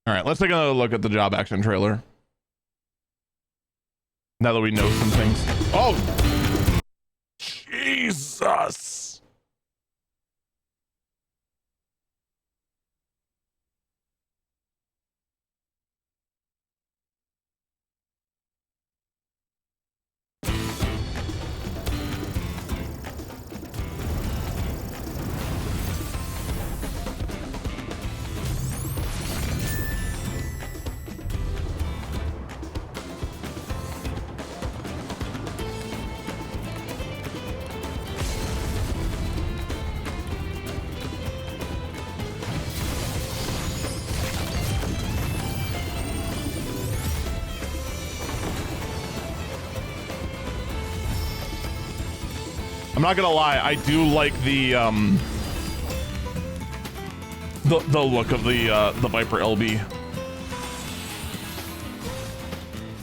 All right, let's take another look at the job action trailer. Now that we know some things. Oh, Jesus. I'm not gonna lie, I do like the look of the Viper LB.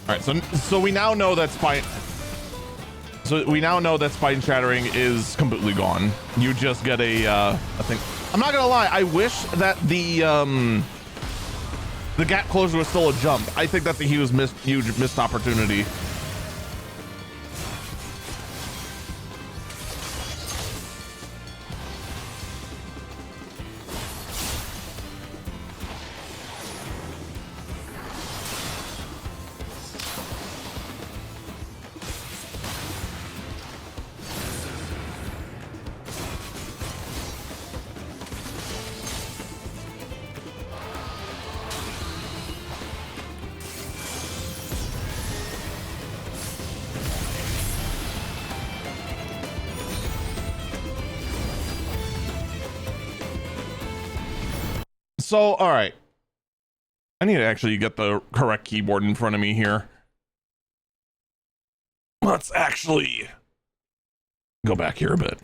All right, so we now know that spine. So we now know that spine shattering is completely gone. You just get a thing. I'm not gonna lie, I wish that the gap closure was still a jump. I think that's a huge missed opportunity. So, all right. I need to actually get the correct keyboard in front of me here. Let's actually go back here a bit.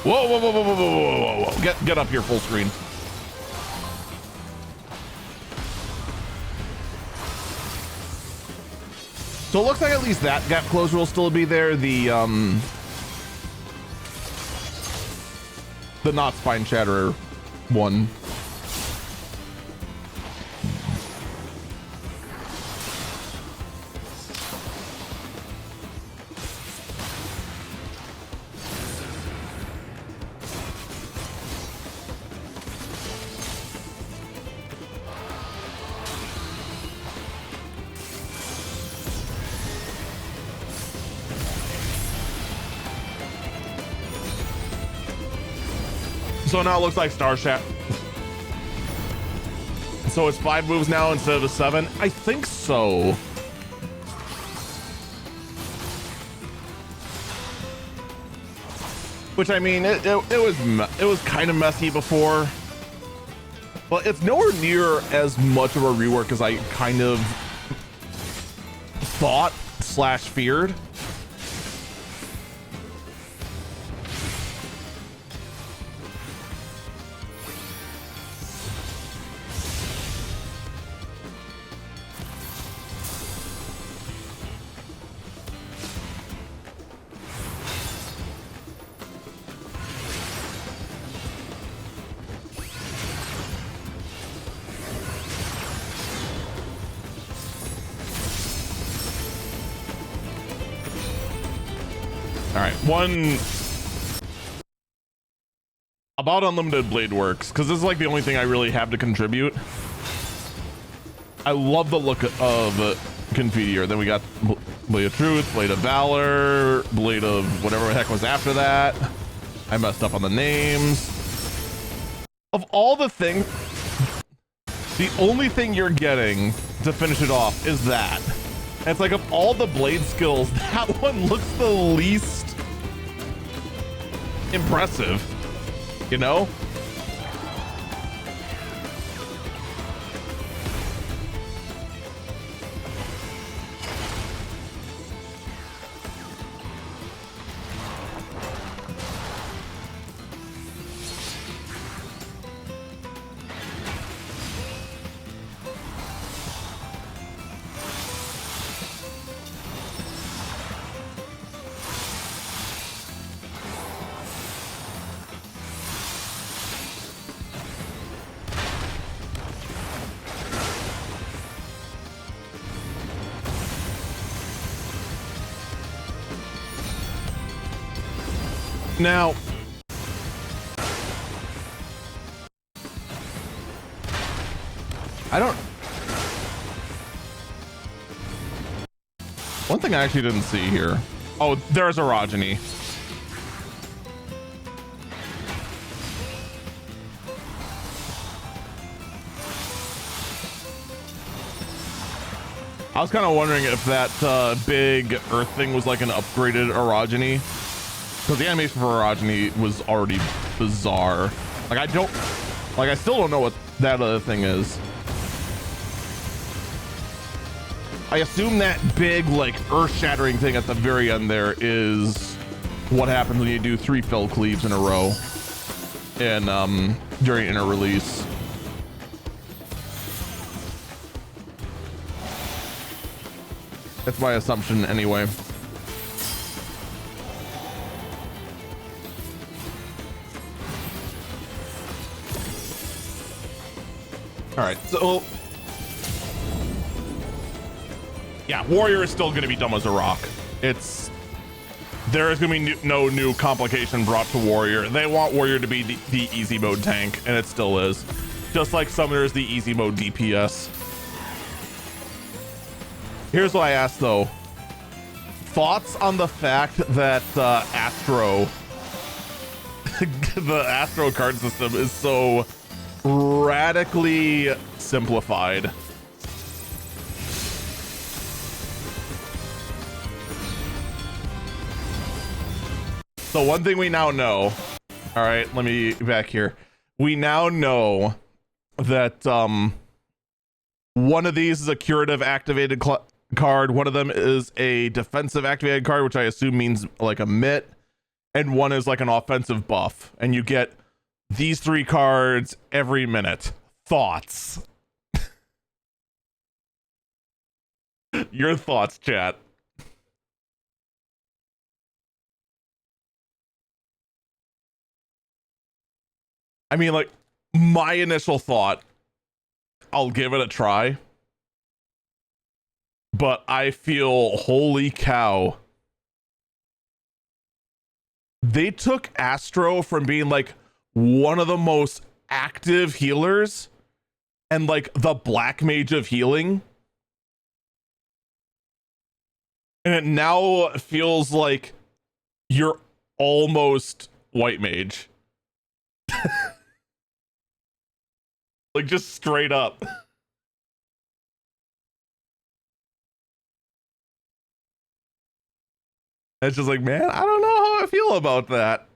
Whoa, whoa, whoa, whoa, whoa, whoa, whoa, whoa, whoa. Get up here full screen. So it looks like at least that gap closure will still be there. The not spine shatterer one. So now it looks like Star Shat. So it's 5 moves now instead of 7? I think so. Which, I mean, it was kind of messy before, but it's nowhere near as much of a rework as I kind of thought / feared. All right, one about unlimited blade works, because this is like the only thing I really have to contribute. I love the look of Confetti. Then we got Blade of Truth, Blade of Valor, Blade of whatever the heck was after that. I messed up on the names. Of all the things, the only thing you're getting to finish it off is that. And it's like, of all the blade skills, that one looks the least impressive, you know? Now, I don't... One thing I actually didn't see here. Oh, there's orogeny. I was kind of wondering if that big Earth thing was like an upgraded orogeny, because the animation for orogeny was already bizarre. Like I still don't know what that other thing is. I assume that big, like, earth-shattering thing at the very end there is what happens when you do 3 fill cleaves in a row and during inner release. That's my assumption anyway. All right, so yeah, Warrior is still going to be dumb as a rock. There is going to be no new complication brought to Warrior. They want Warrior to be the easy mode tank, and it still is. Just like Summoner is the easy mode DPS. Here's what I asked though. Thoughts on the fact that Astro, the Astro card system is so radically simplified. So one thing we now know, all right, let me back here. We now know that one of these is a curative activated card. One of them is a defensive activated card, which I assume means like a mitt. And one is like an offensive buff. And you get these 3 cards every minute. Thoughts? Your thoughts, chat. I mean, like, my initial thought, I'll give it a try. But I feel, holy cow. They took Astro from being like one of the most active healers and like the black mage of healing. And it now feels like you're almost white mage. Like, just straight up. It's just like, man, I don't know how I feel about that.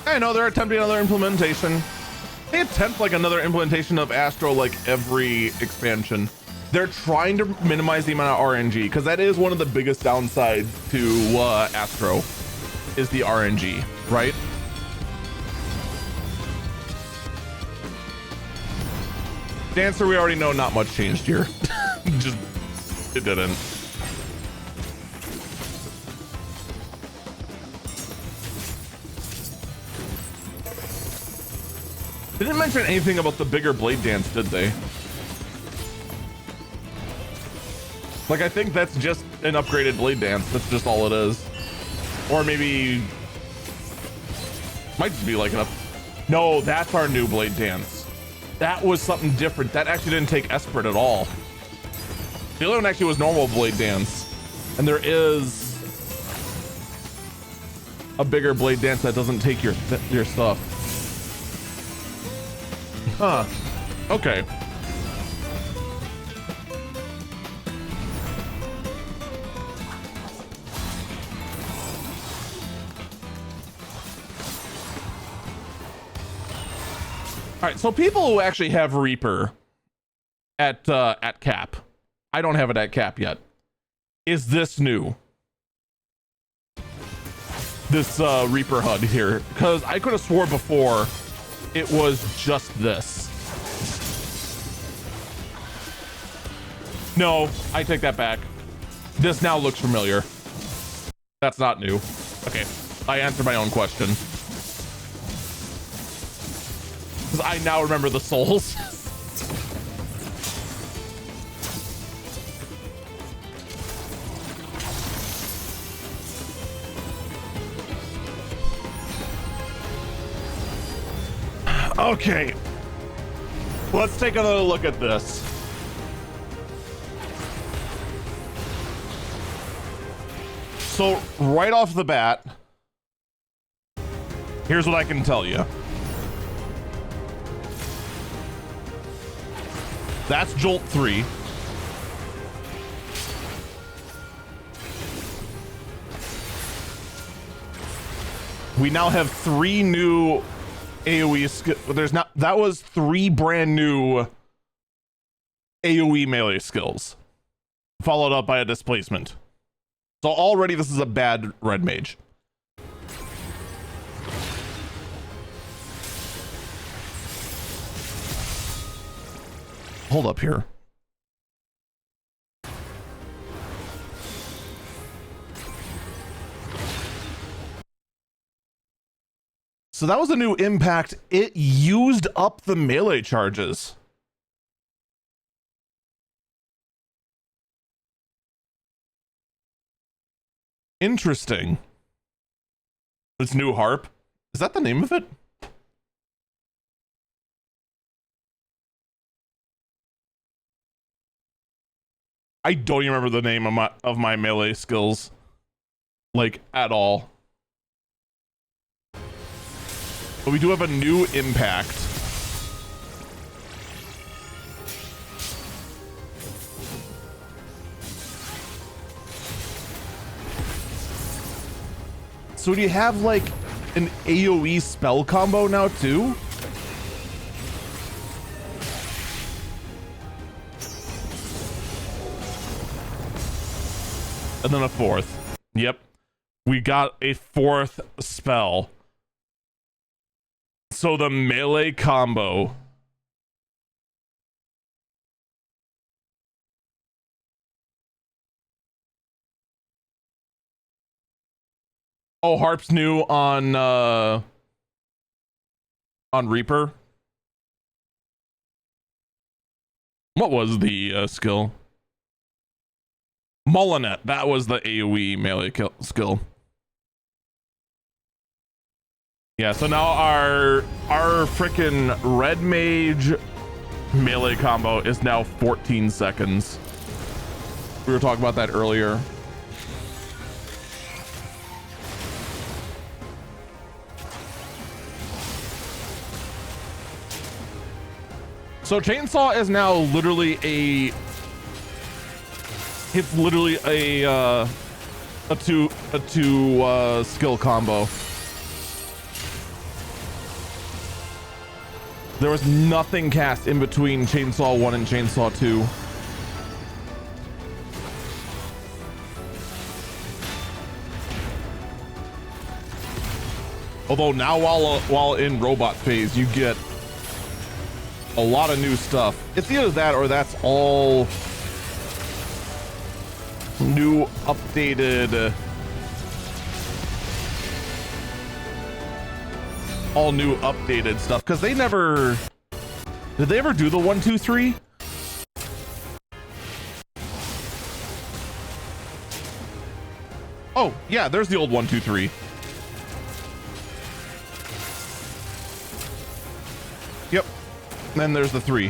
I know they're attempting another implementation. They attempt like another implementation of Astro like every expansion. They're trying to minimize the amount of RNG, because that is one of the biggest downsides to Astro is the RNG, right? Dancer, we already know not much changed here. Just, it didn't. They didn't mention anything about the bigger blade dance, did they? Like, I think that's just an upgraded blade dance. That's just all it is. Or maybe... might just be like an up... No, that's our new blade dance. That was something different. That actually didn't take Esprit at all. The other one actually was normal blade dance. And there is a bigger blade dance that doesn't take your stuff. Huh. Okay. All right, so people who actually have Reaper at cap, I don't have it at cap yet. Is this new? This Reaper HUD here, because I could have swore before it was just this. No, I take that back. This now looks familiar. That's not new. Okay, I answered my own question. Because I now remember the souls. Okay. Let's take another look at this. So, right off the bat, here's what I can tell you. That's Jolt 3. We now have 3 new AoE skills. That was 3 brand new AoE melee skills, followed up by a displacement. So already this is a bad red mage. Hold up here. So that was a new impact. It used up the melee charges. Interesting. It's new harp. Is that the name of it? I don't even remember the name of my melee skills, like, at all. But we do have a new impact. So do you have like an AoE spell combo now too? And then a 4th. Yep. We got a 4th spell. So the melee combo. Oh, harp's new on Reaper. What was the skill? Molinet. That was the AoE melee skill. Yeah, so now our frickin' red mage melee combo is now 14 seconds. We were talking about that earlier. So chainsaw is now literally it's literally a two skill combo. There was nothing cast in between Chainsaw 1 and Chainsaw 2. Although now while in robot phase, you get a lot of new stuff. It's either that or that's all new updated stuff, because they never did they ever do the 1 2 3? Oh yeah, there's the old 1 2 3. Yep. Then there's the 3.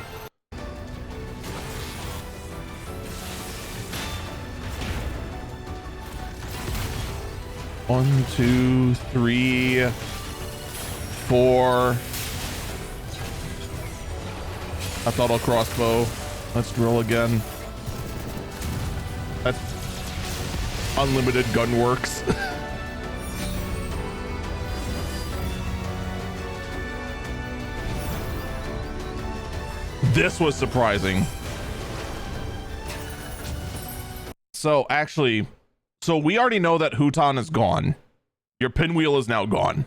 One, 2, 3, 4. That's auto crossbow. Let's drill again. That's unlimited gun works. This was surprising. So actually, so we already know that Huton is gone. Your pinwheel is now gone.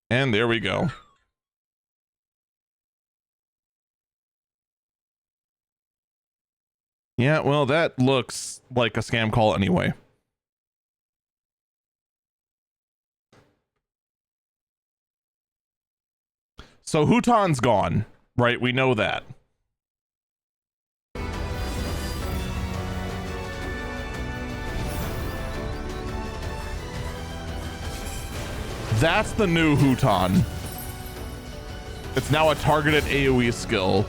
And there we go. Yeah, well, that looks like a scam call anyway. So Huton's gone, right? We know that. That's the new Huton. It's now a targeted AoE skill.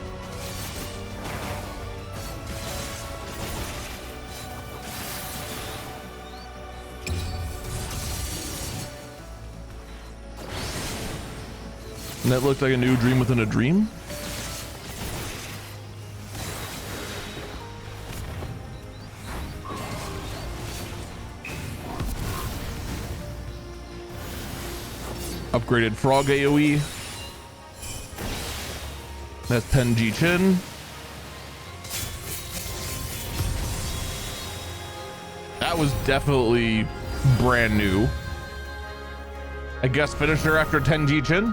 And that looked like a new dream within a dream. Upgraded frog AoE. That's 10G chin. That was definitely brand new. I guess finisher after 10G chin.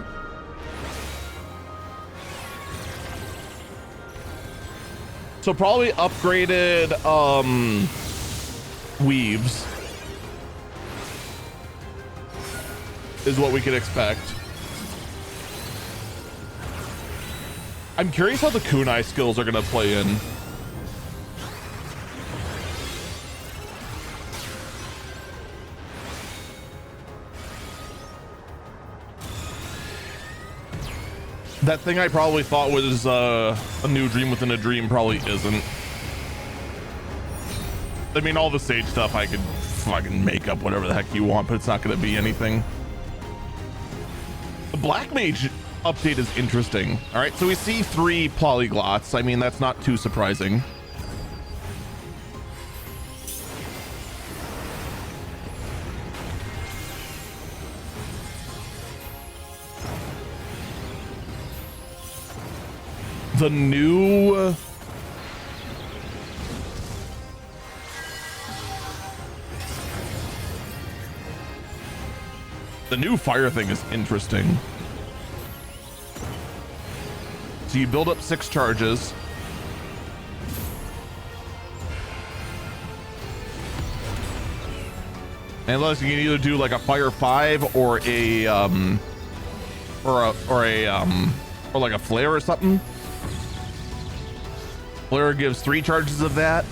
So probably upgraded weaves is what we could expect. I'm curious how the kunai skills are going to play in. That thing I probably thought was a new dream within a dream probably isn't. I mean, all the sage stuff I could fucking make up whatever the heck you want, but it's not going to be anything. The Black Mage update is interesting. All right, so we see 3 polyglots. I mean, that's not too surprising. The new fire thing is interesting. So you build up 6 charges. And unless you can either do like a fire 5 or a or like a flare or something. Flare gives 3 charges of that.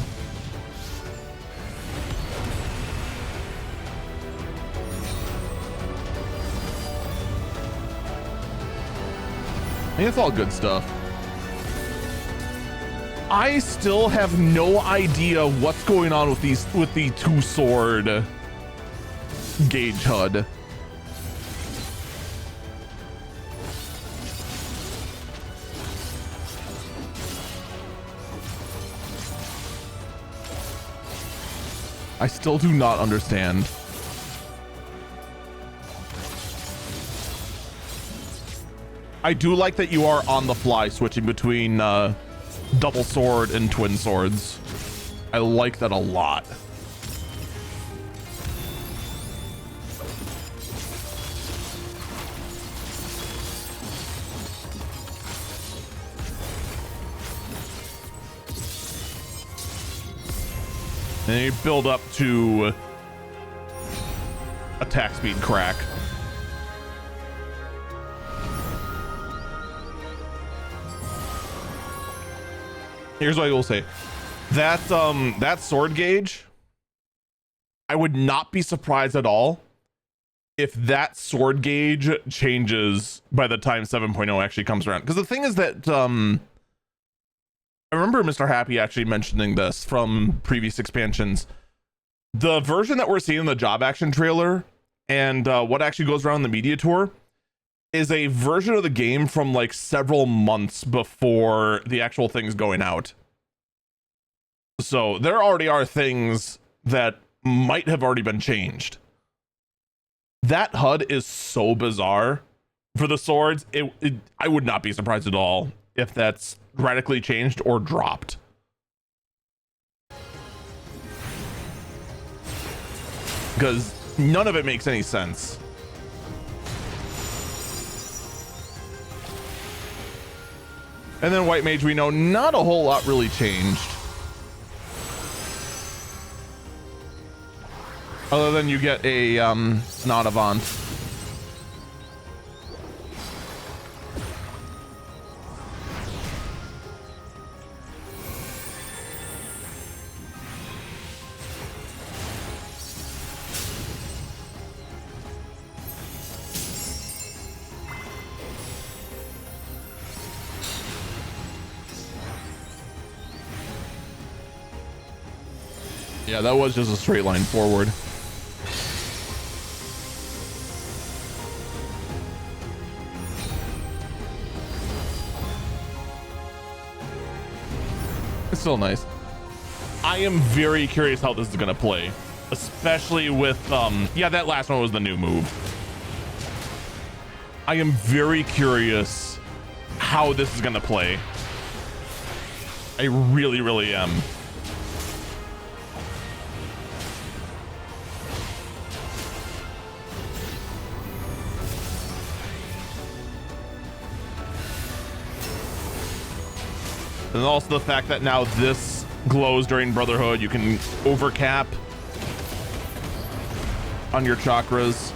I think it's all good stuff. I still have no idea what's going on with the 2-sword gauge HUD. I still do not understand. I do like that you are on the fly switching between double sword and twin swords. I like that a lot. And you build up to attack speed crack. Here's what I will say. That sword gauge, I would not be surprised at all if that sword gauge changes by the time 7.0 actually comes around. Because the thing is that I remember Mr. Happy actually mentioning this from previous expansions. The version that we're seeing in the job action trailer and what actually goes around the media tour is a version of the game from like several months before the actual thing's going out. So there already are things that might have already been changed. That HUD is so bizarre for the swords. I would not be surprised at all if that's radically changed or dropped. Because none of it makes any sense. And then White Mage, we know not a whole lot really changed. Other than you get a not avant. Yeah, that was just a straight line forward. It's still nice. I am very curious how this is going to play, especially with, yeah, that last one was the new move. I am very curious how this is going to play. I really, really am. And also the fact that now this glows during Brotherhood, you can overcap on your chakras.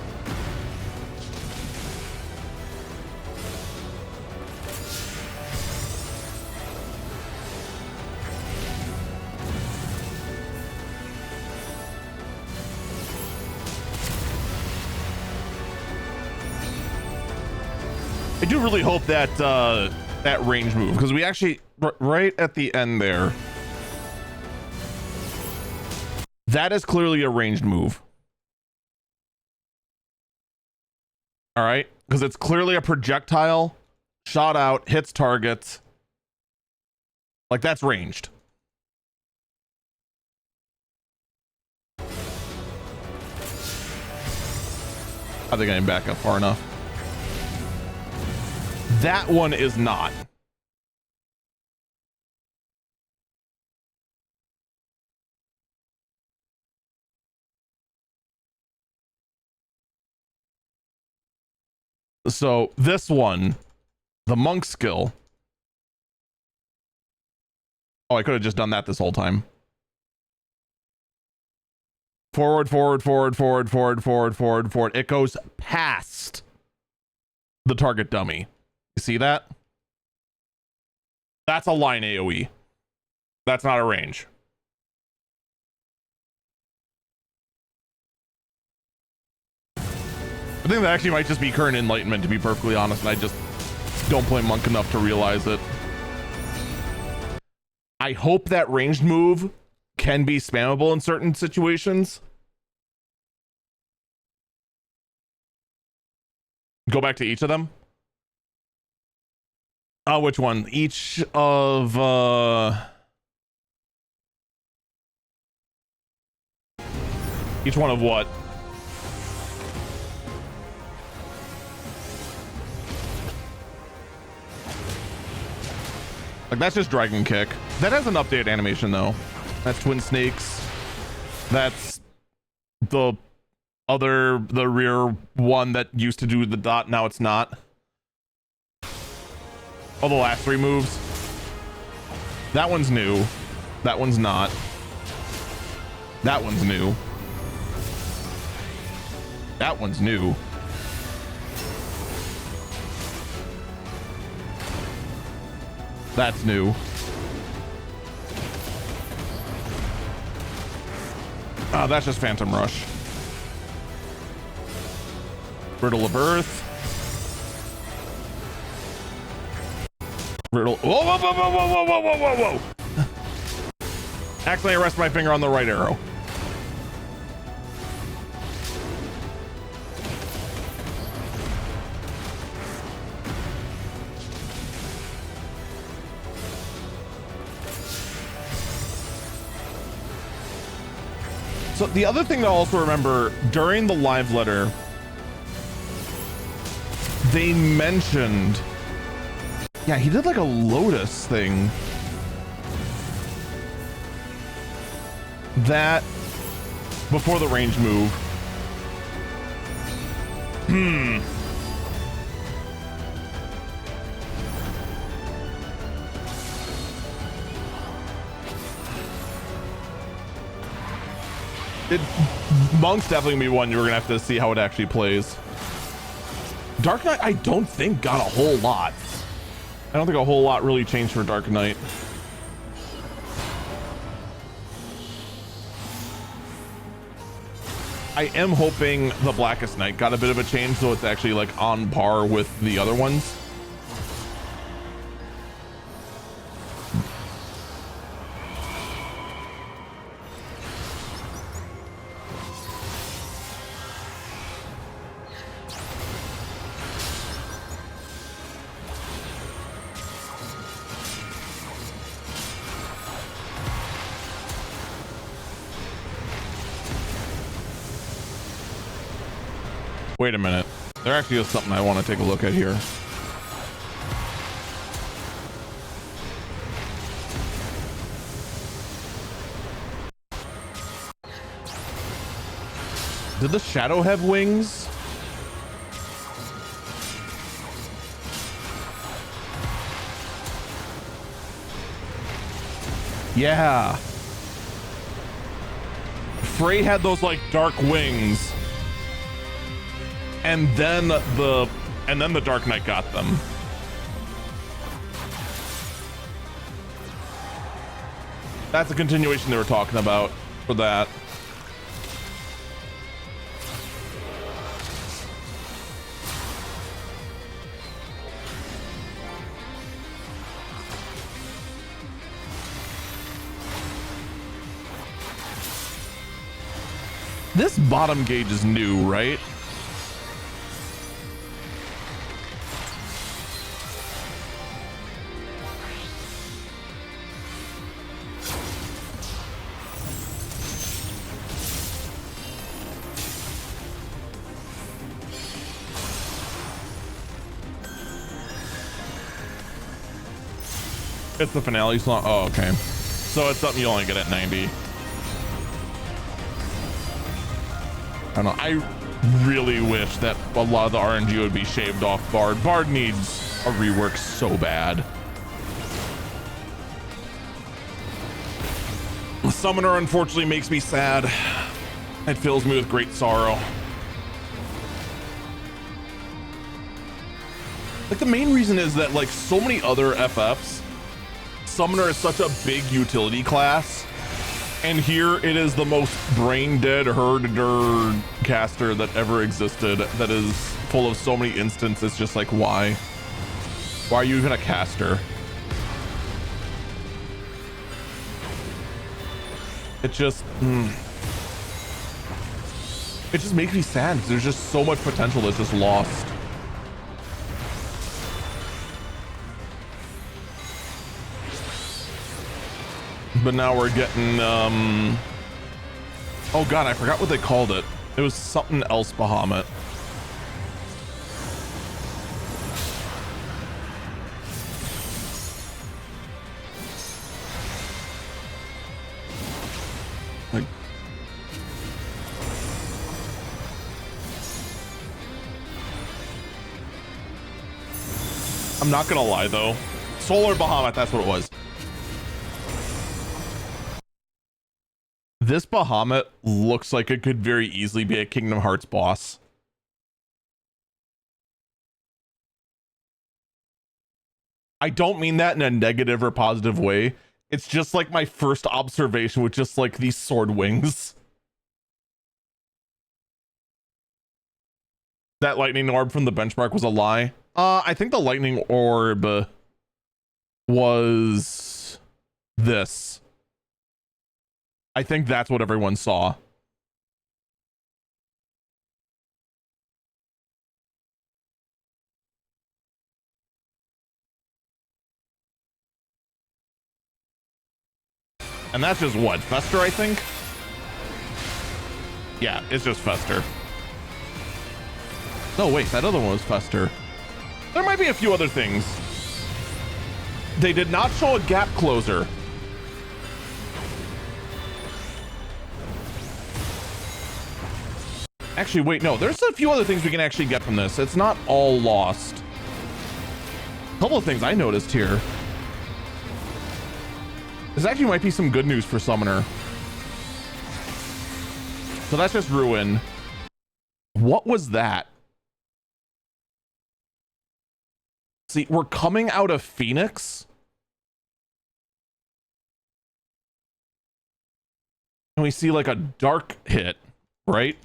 I do really hope that that range move, because we actually right at the end there, that is clearly a ranged move. All right, because it's clearly a projectile shot out, hits targets. Like, that's ranged. I think I'm back up far enough. That one is not. So this one, the monk skill. Oh, I could have just done that this whole time. Forward, forward, forward, forward, forward, forward, forward, forward. It goes past the target dummy. You see that? That's a line AoE. That's not a range. I think that actually might just be current enlightenment, to be perfectly honest, and I just don't play monk enough to realize it. I hope that ranged move can be spammable in certain situations. Go back to each of them. Which one? Each of each one of what? Like, that's just Dragon Kick. That has an updated animation though. That's Twin Snakes. That's the rear one that used to do the dot, now it's not. Oh, the last three moves. That one's new. That one's not. That one's new. That one's new. That's new. Oh, that's just Phantom Rush. Brittle of Earth. Brittle. Whoa, whoa, whoa, whoa, whoa, whoa, whoa, whoa, whoa. Actually, I rest my finger on the right arrow. So the other thing to also remember, during the live letter, they mentioned, yeah, he did like a Lotus thing that before the range move. Monk's definitely gonna be one you're gonna have to see how it actually plays. Dark Knight, I don't think got a whole lot. I don't think a whole lot really changed for Dark Knight. I am hoping the Blackest Night got a bit of a change, so it's actually like on par with the other ones. Wait a minute. There actually is something I want to take a look at here. Did the shadow have wings? Yeah. Frey had those like dark wings. And then the Dark Knight got them. That's a continuation they were talking about for that. This bottom gauge is new, right? It's the finale slot. Oh, okay. So it's something you only get at 90. I don't know. I really wish that a lot of the RNG would be shaved off Bard. Bard needs a rework so bad. Summoner unfortunately makes me sad. It fills me with great sorrow. Like the main reason is that like so many other FFs, Summoner is such a big utility class. And here it is the most brain dead herder caster that ever existed, that is full of so many instances. Just like, why are you even a caster? It just makes me sad because there's just so much potential that's just lost. But now we're getting oh god, I forgot what they called it. It was something else Bahamut. Like, I'm not gonna lie though, Solar Bahamut, that's what it was. This Bahamut looks like it could very easily be a Kingdom Hearts boss. I don't mean that in a negative or positive way. It's just like my first observation with just like these sword wings. That lightning orb from the benchmark was a lie. I think the lightning orb was this. I think that's what everyone saw. And that's just what? Fester, I think? Yeah, it's just Fester. No, wait, that other one was Fester. There might be a few other things. They did not show a gap closer. Actually, wait, no, there's a few other things we can actually get from this. It's not all lost. A couple of things I noticed here. This actually might be some good news for Summoner. So that's just Ruin. What was that? See, we're coming out of Phoenix. And we see like a dark hit, right?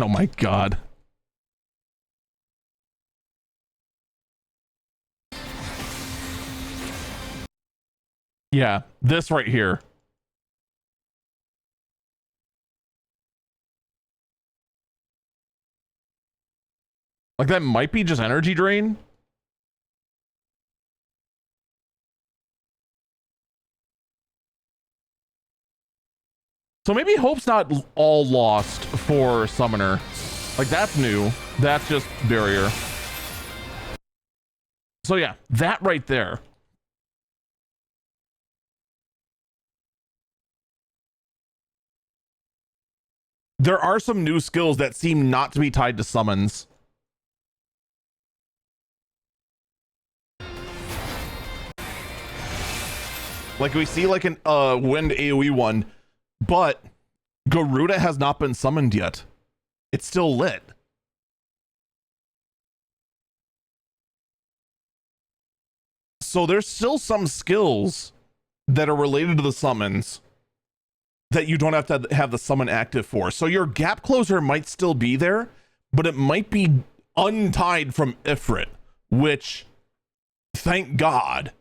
Oh my god. Yeah, this right here. Like, that might be just energy drain. So maybe Hope's not all lost for Summoner. Like, that's new. That's just barrier. So yeah, that right there. There are some new skills that seem not to be tied to summons. Like, we see like an wind AoE one, but Garuda has not been summoned yet. It's still lit. So there's still some skills that are related to the summons that you don't have to have the summon active for. So your gap closer might still be there, but it might be untied from Ifrit, which, thank God,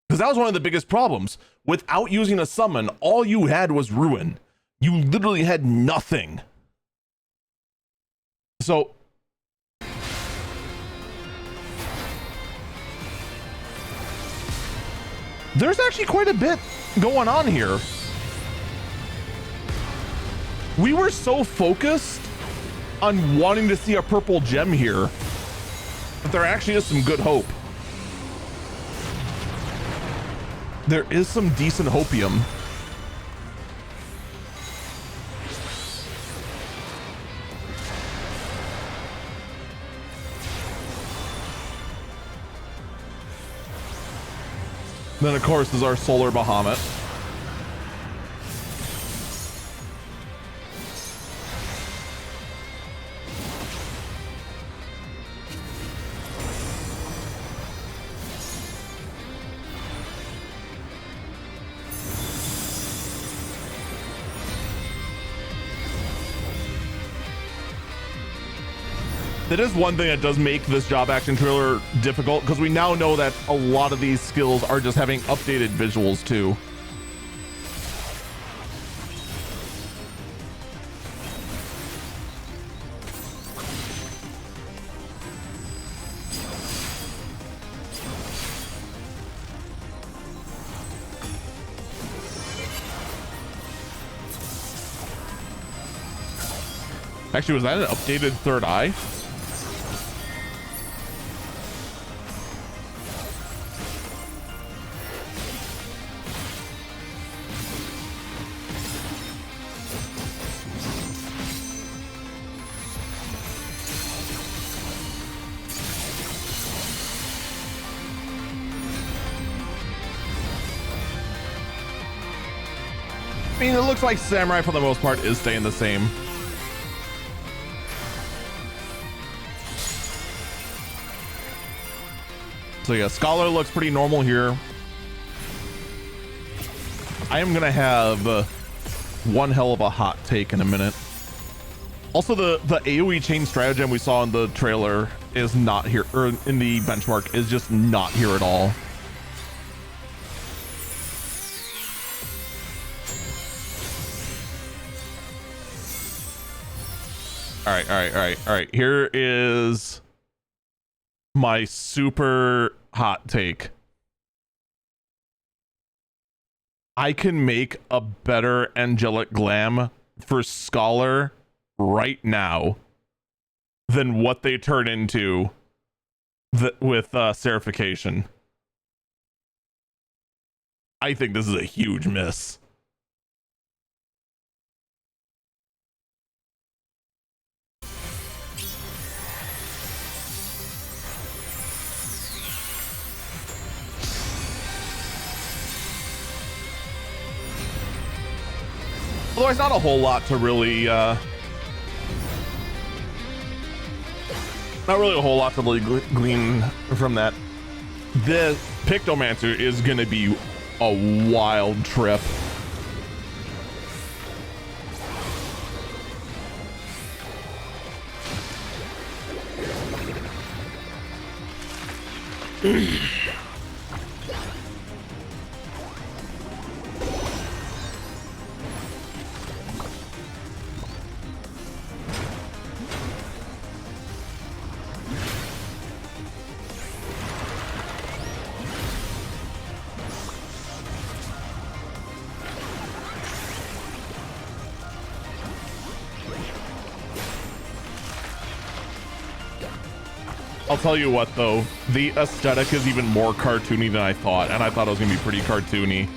because that was one of the biggest problems. Without using a summon, all you had was Ruin. You literally had nothing. So there's actually quite a bit going on here. We were so focused on wanting to see a purple gem here that there actually is some good hope. There is some decent hopium. Then of course is our solar Bahamut. That is one thing that does make this job action trailer difficult, because we now know that a lot of these skills are just having updated visuals too. Actually, was that an updated third eye? I mean, it looks like Samurai for the most part is staying the same. So yeah, Scholar looks pretty normal here. I am gonna have one hell of a hot take in a minute. Also, the AoE chain stratagem we saw in the trailer is not here, or in the benchmark is just not here at all. All right. Here is my super hot take. I can make a better angelic glam for Scholar right now than what they turn into with Serification. I think this is a huge miss. Otherwise, not a whole lot to really, not really a whole lot to really glean from that. The Pictomancer is going to be a wild trip. I'll tell you what though, the aesthetic is even more cartoony than I thought, and I thought it was gonna be pretty cartoony.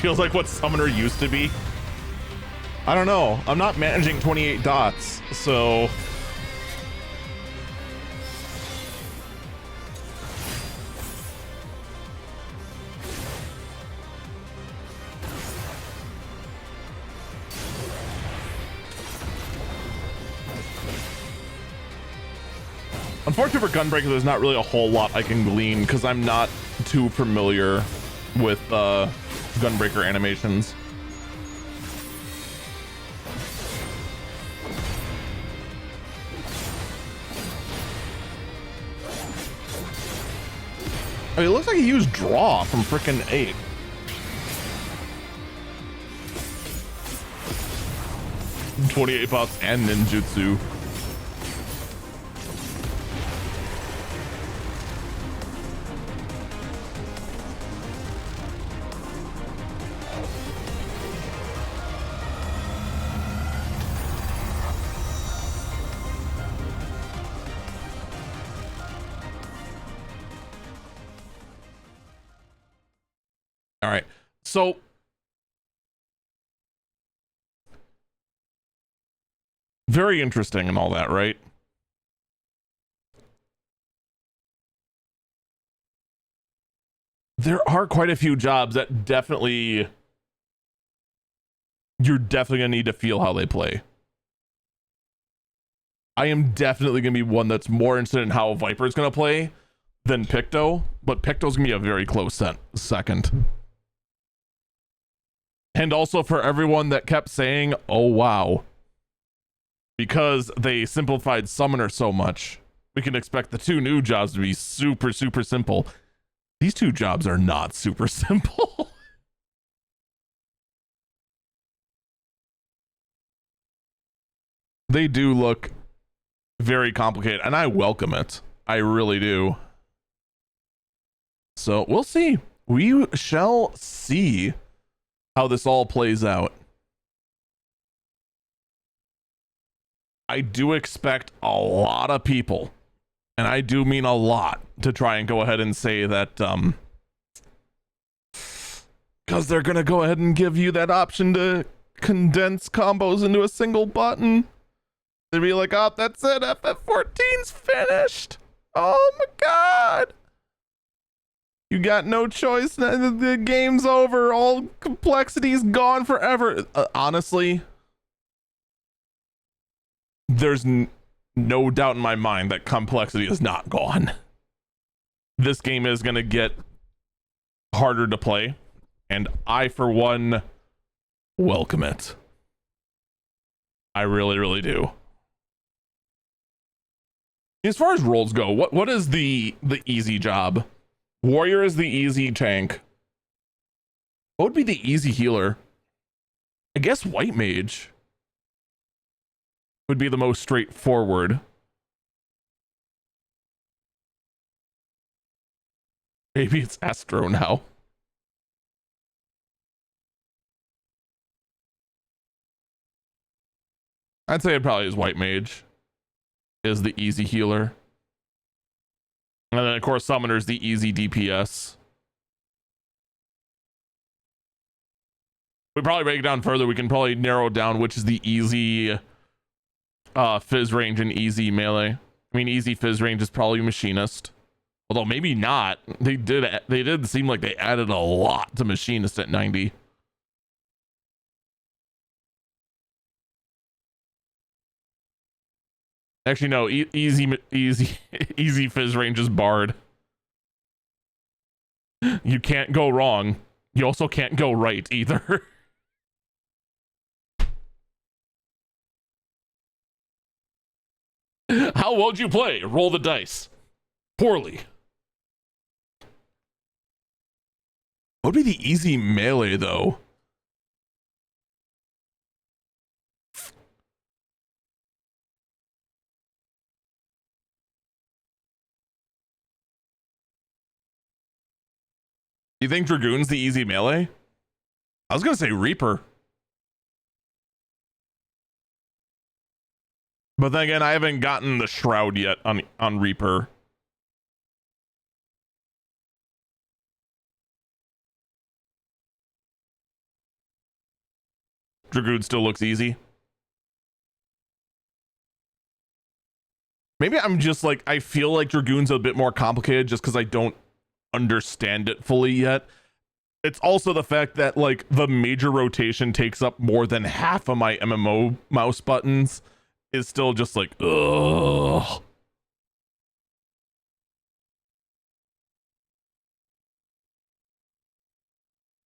Feels like what Summoner used to be. I don't know. I'm not managing 28 dots, so... Unfortunately for Gunbreaker, there's not really a whole lot I can glean because I'm not too familiar with Gunbreaker animations. I mean, it looks like he used Draw from frickin' 8. $28 bucks and ninjutsu. All right, so very interesting and all that, right? There are quite a few jobs that definitely you're definitely gonna need to feel how they play. I am definitely gonna be one that's more interested in how Viper's gonna play than Picto, but Picto's gonna be a very close second. And also for everyone that kept saying, oh wow, because they simplified Summoner so much, we can expect the two new jobs to be super, super simple. These two jobs are not super simple. They do look very complicated, and I welcome it. I really do. So we'll see. We shall see how this all plays out. I do expect a lot of people, and I do mean a lot, to try and go ahead and say that because they're gonna go ahead and give you that option to condense combos into a single button. They'd be like, oh, that's it, FF14's finished. Oh my god, you got no choice, the game's over, all complexity's gone forever. Honestly, there's no doubt in my mind that complexity is not gone. This game is going to get harder to play, and I, for one, welcome it. I really, really do. As far as roles go, what is the easy job? Warrior is the easy tank. What would be the easy healer? I guess White Mage would be the most straightforward. Maybe it's Astro now. I'd say it probably is White Mage is the easy healer. And then of course Summoner's the easy DPS. We probably break it down further. We can probably narrow down which is the easy fizz range and easy melee. I mean, easy fizz range is probably Machinist. Although maybe not. They did seem like they added a lot to Machinist at 90. Actually, no, easy fizz range is Bard. You can't go wrong. You also can't go right either. How well did you play? Roll the dice. Poorly. What would be the easy melee, though? You think Dragoon's the easy melee? I was gonna say Reaper. But then again, I haven't gotten the Shroud yet on Reaper. Dragoon still looks easy. Maybe I'm just like, I feel like Dragoon's a bit more complicated just because I don't understand it fully yet. It's also the fact that like the major rotation takes up more than half of my MMO mouse buttons is still just like, ugh.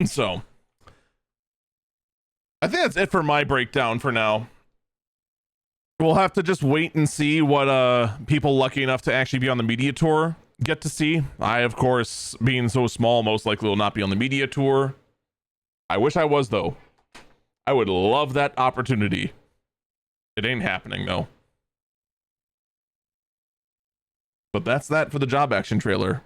So I think that's it for my breakdown for now. We'll have to just wait and see what people lucky enough to actually be on the media tour get to see. I, of course, being so small, most likely will not be on the media tour. I wish I was, though. I would love that opportunity. It ain't happening, though. But that's that for the job action trailer.